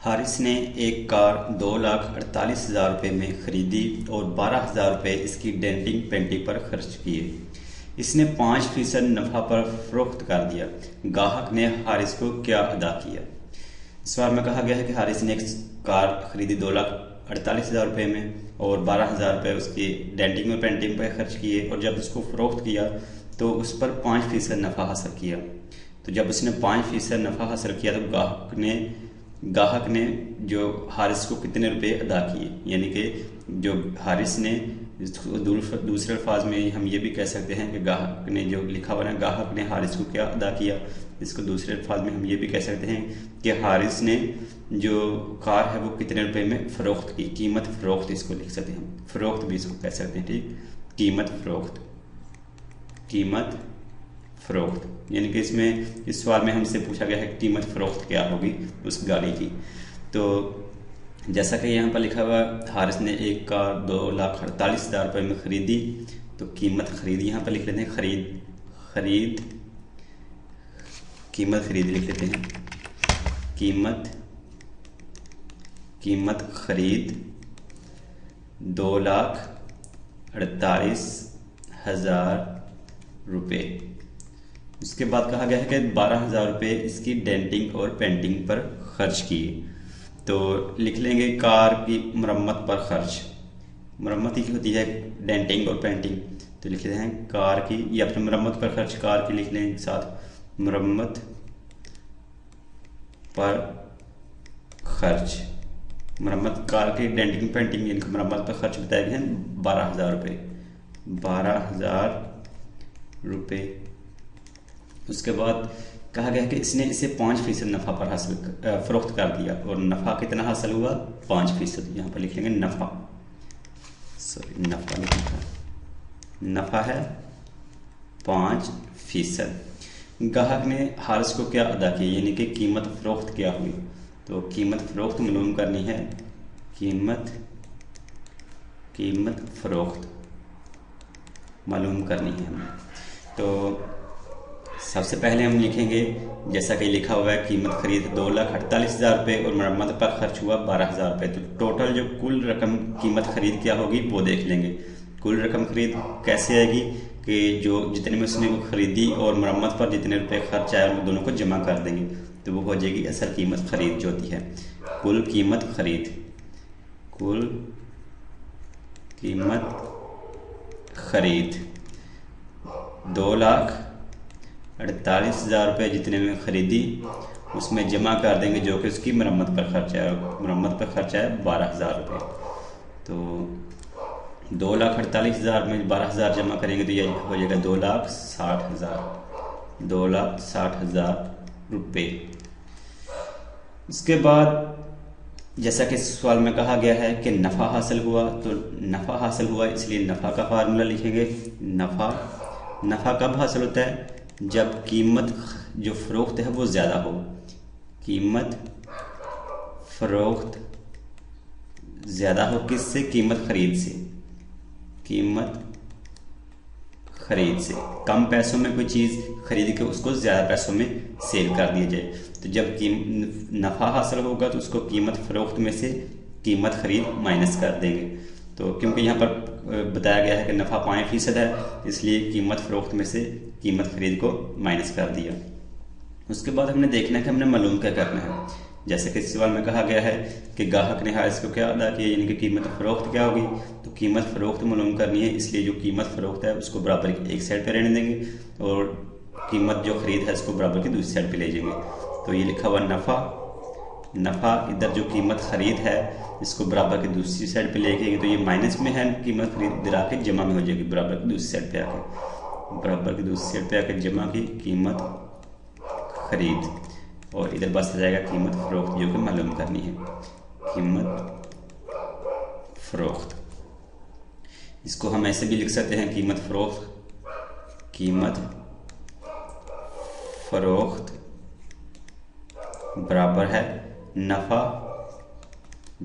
हारिस ने एक कार 2,48,000 रुपये में खरीदी और 12,000 रुपये इसकी डेंटिंग पेंटिंग पर खर्च किए। इसने 5% नफ़ा पर फरोख्त कर दिया। गाहक ने हारिस को क्या अदा किया? इस बार में कहा गया है कि हारिस ने एक कार खरीदी 2,48,000 रुपये में और 12,000 रुपये उसकी डेंटिंग और पेंटिंग पर खर्च किए, और जब उसको फरोख्त किया तो उस पर 5% नफ़ा हासिल किया। तो जब उसने 5% नफ़ा हासिल किया तो गाहक ने जो हारिस को कितने रुपए अदा किए, यानी कि जो हारिस ने, दूसरे अल्फाज में हम ये भी कह सकते हैं कि गाहक ने, जो लिखा हुआ है गाहक ने हारिस को क्या अदा किया, इसको दूसरे अल्फाज में हम ये भी कह सकते हैं कि हारिस ने जो कार है वो कितने रुपए में फ़रोख्त की। कीमत फ़रोख्त इसको लिख सकते हैं हम, फ़रोख्त भी इसको कह सकते हैं, ठीक। कीमत फ़रोख्त यानी कि इसमें इस सवाल में हमसे पूछा गया है कि कीमत फ़रोख्त क्या होगी उस गाड़ी की। तो जैसा कि यहाँ पर लिखा हुआ, हारिस ने एक कार 2,48,000 रुपये में खरीदी, तो कीमत खरीद यहाँ पर लिख लेते हैं, कीमत खरीद लिख लेते हैं। कीमत खरीद 2,48,000 रुपये। उसके बाद कहा गया है कि 12,000 रुपये इसकी डेंटिंग और पेंटिंग पर खर्च किए। तो लिख लेंगे कार की मरम्मत पर खर्च। मरम्मत ही होती है डेंटिंग और पेंटिंग, तो लिख लेते हैं कार की, या फिर मरम्मत पर खर्च कार की लिख लें साथ, मरम्मत पर खर्च। मरम्मत कार की डेंटिंग पेंटिंग इनका मरम्मत पर खर्च बताया गया है 12,000 रुपये। 12,000 रुपये। उसके बाद कहा गया कि इसने इसे 5% नफ़ा पर हासिल फ़रोख्त कर दिया, और नफ़ा कितना हासिल हुआ? 5%। यहाँ पर लिख लेंगे नफ़ा, नफ़ा लिखा, नफ़ा है 5%। गाहक ने हारिस को क्या अदा किया, यानी कि कीमत फ़रोख्त क्या हुई? तो कीमत फ़रोख्त मालूम करनी है, कीमत फ़रोख्त मालूम करनी है हमें। तो सबसे पहले हम लिखेंगे, जैसा कि लिखा हुआ है, कीमत खरीद 2,48,000 रुपये और मरम्मत पर खर्च हुआ 12,000 रुपये। तो टोटल जो कुल रकम कीमत खरीद क्या होगी वो देख लेंगे। कुल रकम खरीद कैसे आएगी कि जो जितने में उसने वो खरीदी और मरम्मत पर जितने रुपये खर्च आए उन दोनों को जमा कर देंगे, तो वो हो जाएगी असल कीमत खरीद जो होती है। कुल कीमत खरीद 2,48,000 रुपये जितने में खरीदी उसमें जमा कर देंगे जो कि उसकी मरम्मत पर खर्च है, मरम्मत पर खर्च है 12,000 रुपये। तो 2,48,000 में 12,000 जमा करेंगे तो ये हो जाएगा 2,60,000 रुपये। इसके बाद जैसा कि सवाल में कहा गया है कि नफ़ा हासिल हुआ, तो नफ़ा हासिल हुआ इसलिए नफ़ा का फार्मूला लिखेंगे। नफ़ा कब हासिल होता है? जब कीमत जो फ़रोख्त है वो ज़्यादा हो। कीमत फ़रोख्त ज़्यादा हो किससे? कीमत खरीद से। कम पैसों में कोई चीज़ खरीद के उसको ज़्यादा पैसों में सेल कर दिया जाए। तो जब नफ़ा हासिल होगा तो उसको कीमत फ़रोख्त में से कीमत खरीद माइनस कर देंगे। तो क्योंकि यहाँ पर बताया गया है कि नफ़ा 5% है, इसलिए कीमत फ़रोख्त में से कीमत खरीद को माइनस कर दिया। उसके बाद हमने देखना है कि हमने मालूम क्या करना है। जैसे कि इस सवाल में कहा गया है कि गाहक ने हारिस को क्या अदा किया, यानी कि कीमत फ़रोख्त क्या होगी। तो कीमत फ़रोख्त मालूम करनी है, इसलिए जो कीमत फ़रोख्त है उसको बराबर की एक साइड पे रहने देंगे और कीमत जो खरीद है उसको बराबर की दूसरी साइड पे ले जाएंगे। तो ये लिखा हुआ नफ़ा इधर जो कीमत खरीद है इसको बराबर की दूसरी साइड पे ले जाएंगे, तो ये माइनस में है, कीमत खरीद इधर आके जमा में हो जाएगी बराबर की दूसरी साइड पे आके, जमा की कीमत खरीद, और इधर बस आ जाएगा कीमत फ़रोख्त जो कि मालूम करनी है, कीमत फ़रोख्त। इसको हम ऐसे भी लिख सकते हैं, कीमत फ़रोख्त बराबर है नफ़ा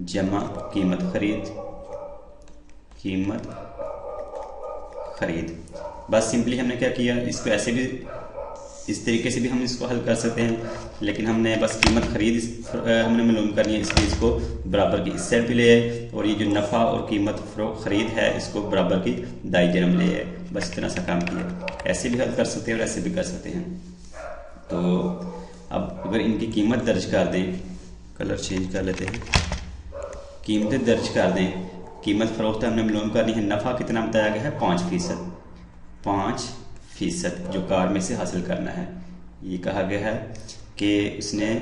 जमा कीमत खरीद। बस सिंपली हमने क्या किया, इसको ऐसे भी इस तरीके से भी हम इसको हल कर सकते हैं, लेकिन हमने बस कीमत खरीद हमने मालूम करनी है, इसलिए इसको बराबर की इस साइड भी ले आए और ये जो नफ़ा और कीमत खरीद है इसको बराबर की दाई जन्म ले आए। बस इतना सा काम किया। ऐसे भी हल कर सकते हैं और ऐसे भी कर सकते हैं। तो अब अगर इनकी कीमत दर्ज कर दें, कलर चेंज कर लेते हैं, कीमतें दर्ज कर दें। कीमत फरोख्त हमने मालूम करनी है, नफ़ा कितना बताया गया है 5%, 5% जो कार में से हासिल करना है। ये कहा गया है कि उसने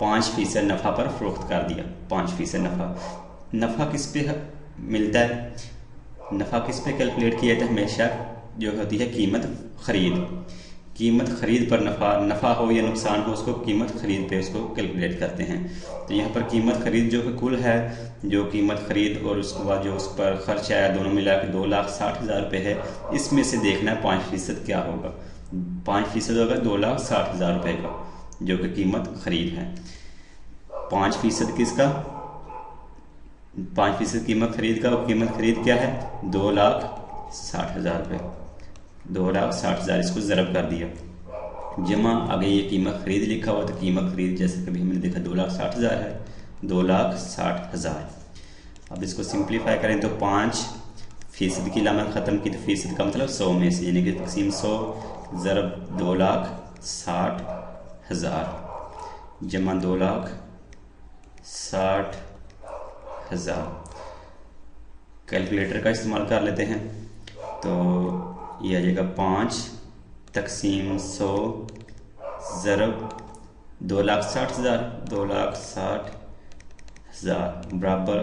5% नफ़ा पर फरोख्त कर दिया। 5% नफ़ा किस पे मिलता है? नफ़ा किस पे कैलकुलेट किया जाता है? हमेशा जो होती है कीमत खरीद पर नफ़ा हो या नुकसान हो, उसको कीमत खरीद पे उसको कैलकुलेट करते हैं। तो यहाँ पर कीमत खरीद जो कुल है, जो कीमत खरीद और उसके बाद जो उस पर खर्च आया, दोनों मिला के 2,60,000 रुपये है। इसमें से देखना है 5% क्या होगा। 5% होगा 2,60,000 रुपये का, जो कि कीमत खरीद है। 5% किसका? 5% कीमत खरीद का, और कीमत खरीद क्या है 2,60,000 रुपये। 2,60,000 इसको ज़रब कर दिया, जमा आगे ये कीमत खरीद लिखा हुआ, तो कीमत खरीद जैसे कभी हमने देखा 2,60,000 है, 2,60,000। अब इसको सिंप्लीफाई करें तो 5% की लामत ख़त्म की, तो फीसद का मतलब 100 में से, यानी कि तकसीम 100 ज़रब 2,60,000 जमा 2,60,000। कैलकुलेटर का इस्तेमाल कर लेते हैं, तो ये आ जाएगा 5 तकसीम 100 ज़रब 2,60,000, 2,60,000 बराबर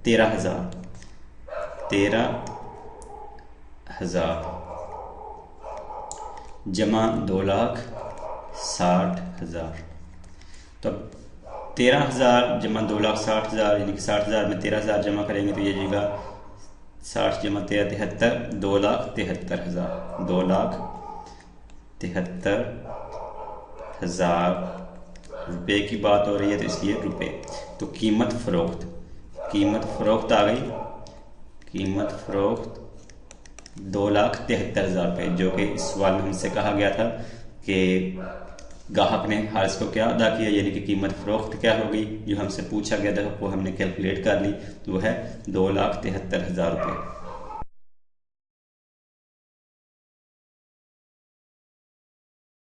13,000 जमा 2,60,000। तो 13,000 जमा 2,60,000 यानी कि 60,000 में 13,000 जमा करेंगे तो ये जाएगा 60 जमा 13 73, 2,73,000। 2,73,000 रुपये की बात हो रही है, तो इसलिए रुपये। तो कीमत फरोख्त आ गई। कीमत फरोख्त 2,73,000 रुपये, जो कि इस सवाल में हमसे कहा गया था कि ग्राहक ने हारिस को क्या अदा किया, यानी कि कीमत फरोख्त क्या हो गई, जो हमसे पूछा गया था वो हमने कैलकुलेट कर ली, तो वो है 2,73,000 रुपये।